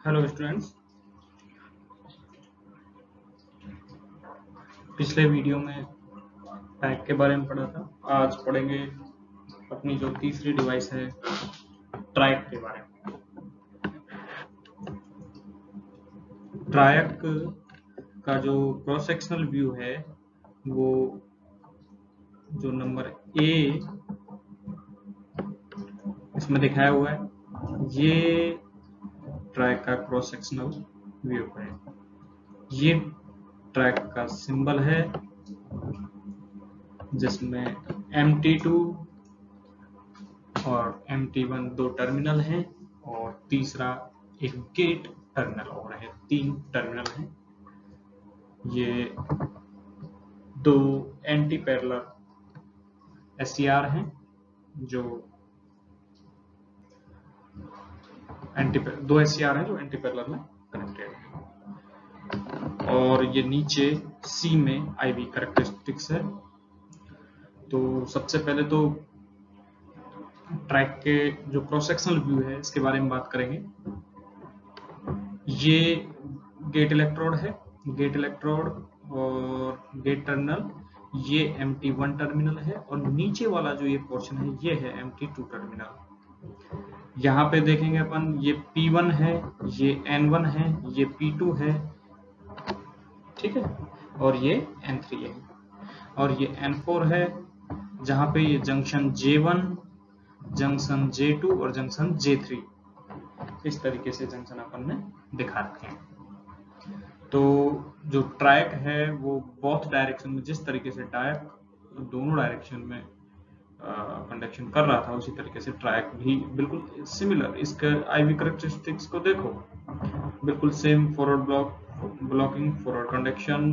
Hello students. पिछले video में pack के बारे में पढ़ा था। आज पढ़ेंगे अपनी जो तीसरी डिवाइस है ट्रायक के बारे में। ट्रायक का जो क्रॉस सेक्शनल व्यू है वो जो नंबर ए इसमें दिखाया हुआ है, ये ट्रायक का क्रॉस सेक्शनल व्यू है। ये ट्रायक का सिंबल है जिसमें MT2 और MT1 दो टर्मिनल हैं और तीसरा एक गेट टर्मिनल और है। 3 टर्मिनल हैं। ये दो एंटी पैरेलल SCR हैं जो दो SCR हैं जो एंटी पैरेलल में कनेक्टेड हैं। और ये नीचे C में IV कैरेक्टरिस्टिक्स है। तो सबसे पहले तो ट्रैक के जो क्रॉस सेक्शनल व्यू है इसके बारे में बात करेंगे। ये गेट इलेक्ट्रोड है, गेट इलेक्ट्रोड और गेट टर्मिनल, ये MT1 टर्मिनल है और नीचे वाला जो ये पोर्शन है ये है MT2 टर्मिनल। यहाँ पे देखेंगे अपन, ये P1 है, ये N1 है, ये P2 है, ठीक है, और ये N3 है और ये N4 है, जहाँ पे ये जंक्शन J1, जंक्शन J2 और जंक्शन J3 इस तरीके से जंक्शन अपन ने दिखा रखे हैं। तो जो ट्रायक है वो बोथ डायरेक्शन में, जिस तरीके से ट्रायक दोनों डायरेक्शन में कंडक्शन कर रहा था उसी तरीके से ट्रायक भी बिल्कुल सिमिलर। इसके IV कैरेक्टरिस्टिक्स को देखो, बिल्कुल same, forward blocking, forward conduction,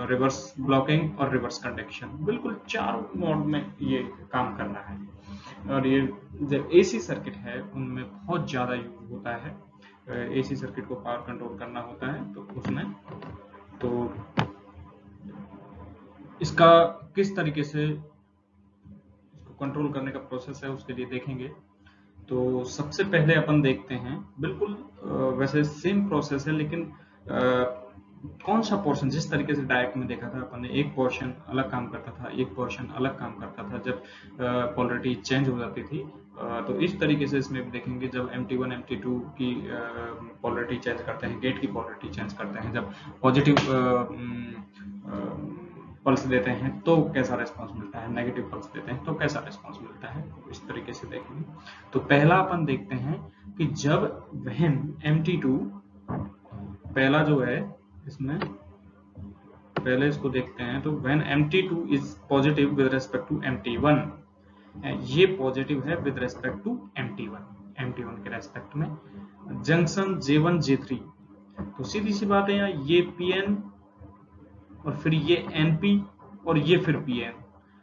reverse blocking और रिवर्स कंडक्शन, बिल्कुल 4 मोड में ये काम करना है। और ये जब AC सर्किट है उनमें बहुत ज़्यादा यूज होता है। AC सर्किट को पावर कंट्रोल करना होता है तो उसमें तो इसका किस तरीके से इसको कंट्रोल करने का प्रोसेस है उसके लिए देखेंगे। तो सबसे पहले अपन देखते हैं, बिल्कुल वैसे सेम प्रोसेस है लेकिन कौन सा पोर्शन, जिस तरीके से डायरेक्ट में देखा था अपन ने, एक पोर्शन अलग काम करता था, एक पोर्शन अलग काम करता था जब पोलरिटी चेंज हो जाती थी। तो इस तरीके से इसमें भी देखेंगे जब MT1 MT2 की पोलरिटी चेंज करते हैं, गेट की पोलरिटी चेंज करते हैं, जब पॉजिटिव पल्स देते हैं तो कैसा रिस्पांस मिलता है, नेगेटिव पल्स देते हैं तो कैसा रिस्पांस मिलता है, इस तरीके से देखेंगे। तो पहला अपन देखते हैं कि जब वहन MT2, पहला जो है इसमें पहले इसको देखते हैं, तो when MT2 is positive with respect to MT1, ये पॉजिटिव है with respect to MT1 के रेस्पेक्ट में, जंक्शन J1 J3, तो सीधी सी बात है यहाँ ये PN और फिर ये NP और ये फिर PN,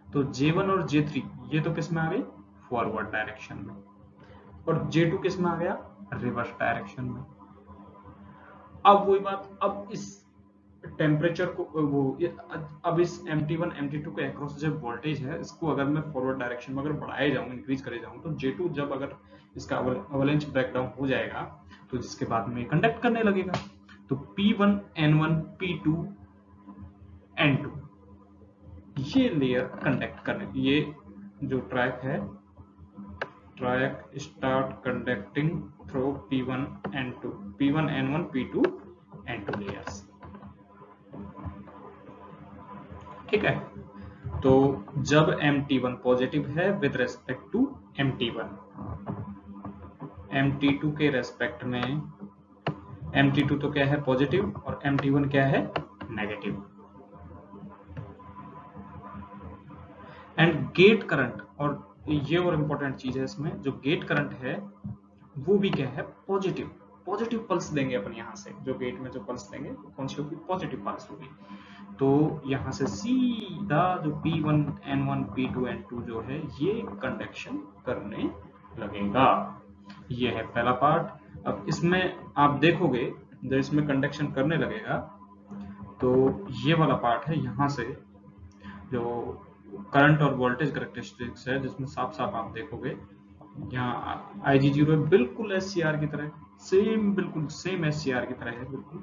तो J1 और J3 ये तो किस में आ गए, फॉरवर्ड डायरेक्शन में, और J2 किस में आ गया, रिवर्स डायरेक्शन में। अब वही बात, अब इस टेम्परेचर को अब इस MT1 MT2 के अक्रॉस जो वोल्टेज है इसको अगर मैं फॉरवर्ड डायरेक्शन में अगर बढ़ाए जाऊं, इंक्रीज करे जाऊं, तो J2 जब अगर इसका अवलेंच ब्रेकडाउन हो जाएगा तो जिसके बाद में कंडक्ट करने लगेगा। तो P1 N1 P2 N2 ये लेयर कंडक्ट करने, ये जो ट्रैक है, track start conducting through P1 N1 P2 N2 layers, ठीक है। तो जब MT1 पॉजिटिव है with respect to MT1, MT2 के रेस्पेक्ट में, MT2 तो क्या है, पॉजिटिव, और MT1 क्या है, नेगेटिव। एंड गेट करंट, और ये और इम्पोर्टेंट चीज है इसमें, जो गेट करंट है वो भी क्या है, पॉजिटिव पल्स देंगे अपन यहाँ से, जो गेट में जो पल्स देंगे कौन सी होगी, पॉजिटिव पल्स होगी। तो यहाँ से सीधा जो P1 N1 P2 N2 जो है ये कंडक्शन करने लगेगा। ये है पहला पार्ट। अब इसमें आप देखोगे जब इसमें कंडक्शन करने लगेगा तो ये वाला पार्ट है, यहाँ से जो करंट और वोल्टेज कैरेक्टरिस्टिक्स है जिसमें साफ साफ आप देखोगे यहाँ IG0 बिल्कुल SCR की तरह सेम, बिल्कुल सेम SCR की तरह है बिल्कुल,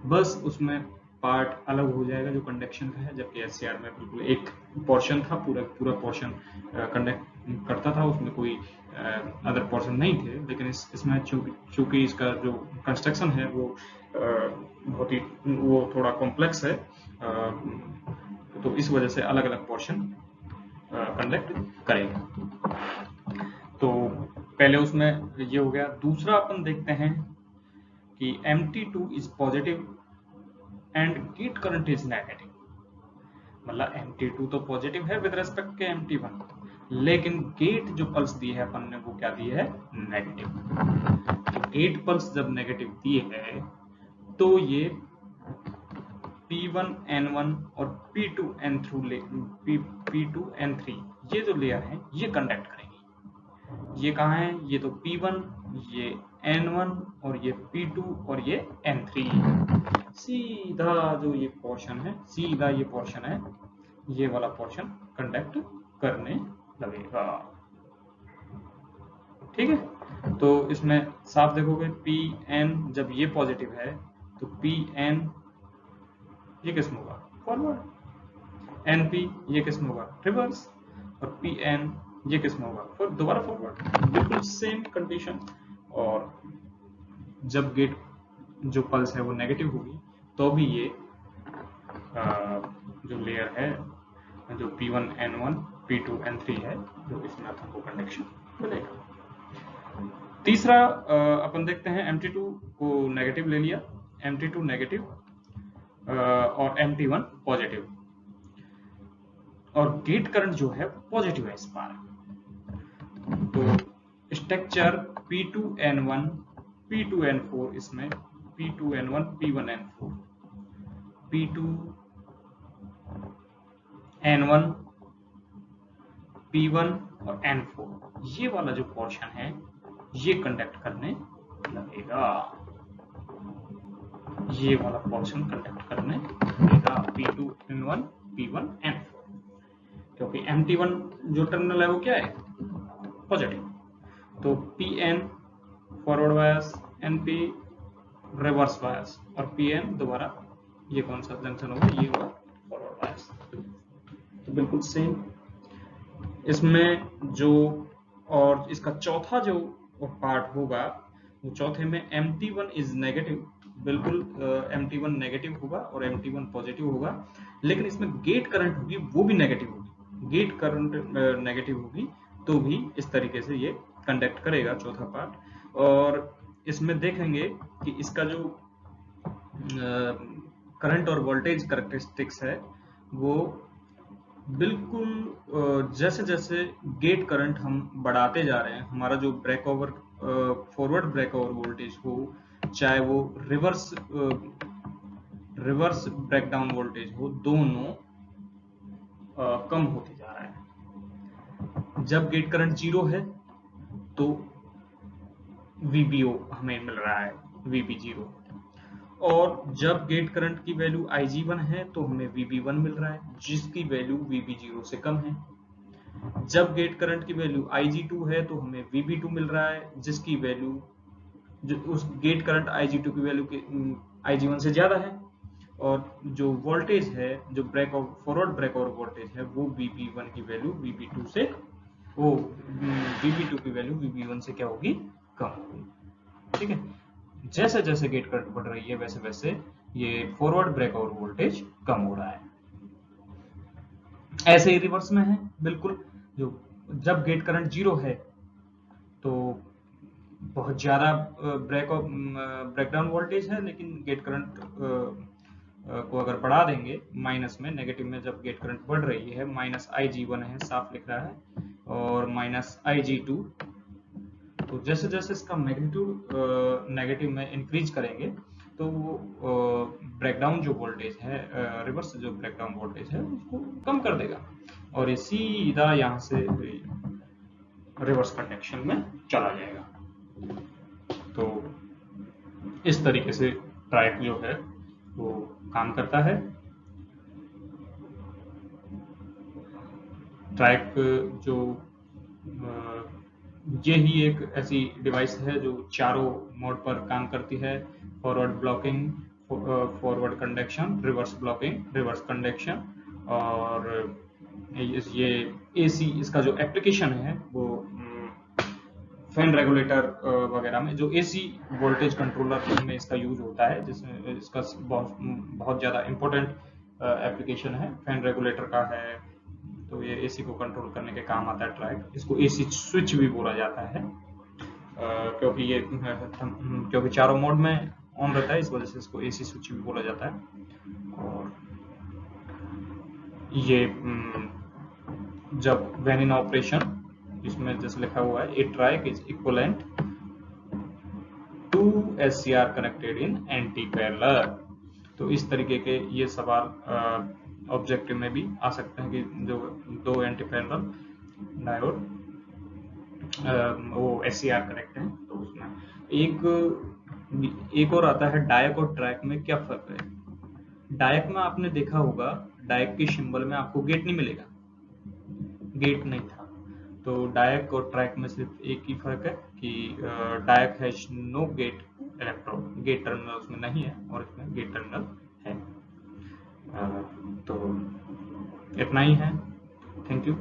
बस उसमें पार्ट अलग हो जाएगा जो कंडक्शन का है, जबकि SCR में बिल्कुल एक पोर्शन था, पूरा पूरा पोर्शन कंडक्ट करता था, उसमें कोई अदर पोर्शन नहीं थे। लेकिन इसमें चूंकि इसका जो कंस्ट्रक्शन है वो बहुत ही वो थोड़ा कॉम्प्लेक्स है, तो इस वजह से अलग अलग पोर्शन कंडक्ट करेगा। तो पहले उसमें ये हो गया। दूसरा अपन देखते हैं कि Mt2 is positive and gate current is negative. मतलब Mt2 तो पॉजिटिव है विद रेस्पेक्ट के Mt1, लेकिन गेट जो पल्स दी है अपन ने वो क्या दी है, नेगेटिव। तो गेट पल्स जब नेगेटिव दी है तो ये P1N1 और P2N3 ये जो लेयर है ये कंडक्ट करेंगी। ये कहाँ है, ये तो P1, ये N1 और ये P2 और ये N3। सीधा जो ये पोर्शन है, सीधा ये पोर्शन है, ये वाला पोर्शन कंडक्ट करने लगेगा। ठीक है, तो इसमें साफ देखोगे Pn जब ये पॉजिटिव है तो Pn ये किस में होगा, फॉरवर्ड। Np ये किस में होगा, रिवर्स। और Pn ये किस में होगा, फिर दोबारा फॉरवर्ड। बिल्कुल सेम कंडीशन। और जब गेट जो पल्स है वो नेगेटिव होगी तो भी ये जो लेयर है जो P1N1 P2N3 है, जो इसमें अपन को कंडक्शन मिलेगा। तीसरा अपन देखते हैं Mt2 को नेगेटिव ले लिया, Mt2 नेगेटिव और Mt1 पॉजिटिव, और गेट करंट जो है पॉजिटिव है इस बार। तो स्ट्रक्चर P2N1 P2N4, इसमें P2N1 P1N4 P2N1 P1 और N4 ये वाला जो पोर्शन है ये कंडक्ट करने लगेगा, ये वाला पोर्शन कंडक्ट करने लगेगा P2N1 P1 N4, क्योंकि Mt1 जो टर्मिनल है वो क्या है, पॉजिटिव। तो Pn forward bias, Np reverse bias और Pn दोबारा ये कौन सा जंक्शन होगा, ये होगा फॉरवर्ड बायस। तो बिल्कुल सेम इसमें जो, और इसका चौथा जो पार्ट होगा वो चौथे में Mt1 इज नेगेटिव, बिल्कुल Mt1 नेगेटिव होगा और Mt1 पॉजिटिव होगा, लेकिन इसमें गेट करंट होगी वो भी नेगेटिव होगी। गेट करंट नेगेटिव होगी तो भी इस तरीके से ये कंडक्ट करेगा, चौथा पार्ट। और इसमें देखेंगे कि इसका जो करंट और वोल्टेज कैरेक्टरिस्टिक्स है वो बिल्कुल जैसे जैसे गेट करंट हम बढ़ाते जा रहे हैं, हमारा जो break over forward break over voltage हो, चाहे वो रिवर्स ब्रेकडाउन वोल्टेज हो, दोनों कम होते जा रहा है। जब गेट करंट 0 है तो VBO हमें मिल रहा है, VB0, और जब गेट करंट की वैल्यू Ig1 है तो हमें VB1 मिल रहा है जिसकी वैल्यू VB0 से कम है। जब गेट करंट की वैल्यू Ig2 है तो हमें VB2 मिल रहा है जिसकी वैल्यू उस गेट करंट Ig2 की वैल्यू Ig1 से ज्यादा है। और जो वोल्टेज है, जो फॉरवर्ड ब्रेक ओवर वोल्टेज है, वो VB1 की वैल्यू VB2 से VB2 की वैल्यू VB1 से क्या होगी, कम होगी। ठीक है, जैसे जैसे गेट करंट बढ़ रही है वैसे वैसे ये फॉरवर्ड ब्रेक ओवर वोल्टेज कम हो रहा है। ऐसे ही रिवर्स में है बिल्कुल, जो जब गेट करंट 0 है तो बहुत ज्यादा ब्रेकडाउन वोल्टेज है, लेकिन गेट करंट को अगर बढ़ा देंगे माइनस में, नेगेटिव में जब गेट करंट बढ़ रही है, -Ig1 है, साफ लिख रहा है, और -Ig2, तो जैसे जैसे इसका मैग्नीट्यूड नेगेटिव में इंक्रीज करेंगे तो वो ब्रेकडाउन जो वोल्टेज है, रिवर्स जो ब्रेकडाउन वोल्टेज है उसको कम कर देगा, और ये सीधा यहाँ से रिवर्स कंडक्शन में चला जाएगा। तो इस तरीके से ट्राइक जो है वो काम करता है। ट्राइक जो ये ही एक ऐसी डिवाइस है जो चारों मोड पर काम करती है, forward blocking, forward conduction, reverse blocking, reverse conduction. और ये एसी इसका जो एप्लीकेशन है वो फैन रेगुलेटर वगैरह में, जो एसी वोल्टेज कंट्रोलर में इसका यूज होता है, जिसमें इसका बहुत ज़्यादा इम्पोर्टेंट एप्लीकेशन है, फैन रेगुलेटर का है। तो ये एसी को कंट्रोल करने के काम आता है ट्रैक। इसको एसी स्विच भी बोला जाता है, क्योंकि ये क्योंकि चारों मोड में ऑन रहता है, इस वजह से इसको एसी स्विच भी बोला जाता है। और ये जब व्हेन इन ऑपरेशन, इसमें जैसे लिखा हुआ है, a track is equivalent to SCR connected in anti parallel. तो इस तरीके के ये सवाल ऑब्जेक्टिव में भी आ सकते हैं कि जो दो एंटी पैरेलल डायोड वो एससीआर कनेक्ट हैं, तो उसमें एक और आता है डायक और ट्रैक में क्या फर्क है। डायक में आपने देखा होगा, डायक के सिंबल में आपको गेट नहीं मिलेगा, गेट नहीं था। तो डायक और ट्रैक में सिर्फ एक ही फर्क है कि DIAC has no gate electrode, gate terminal उसमें नहीं है और इसमें गेट टर्मिनल है। तो इतना ही है। Thank you.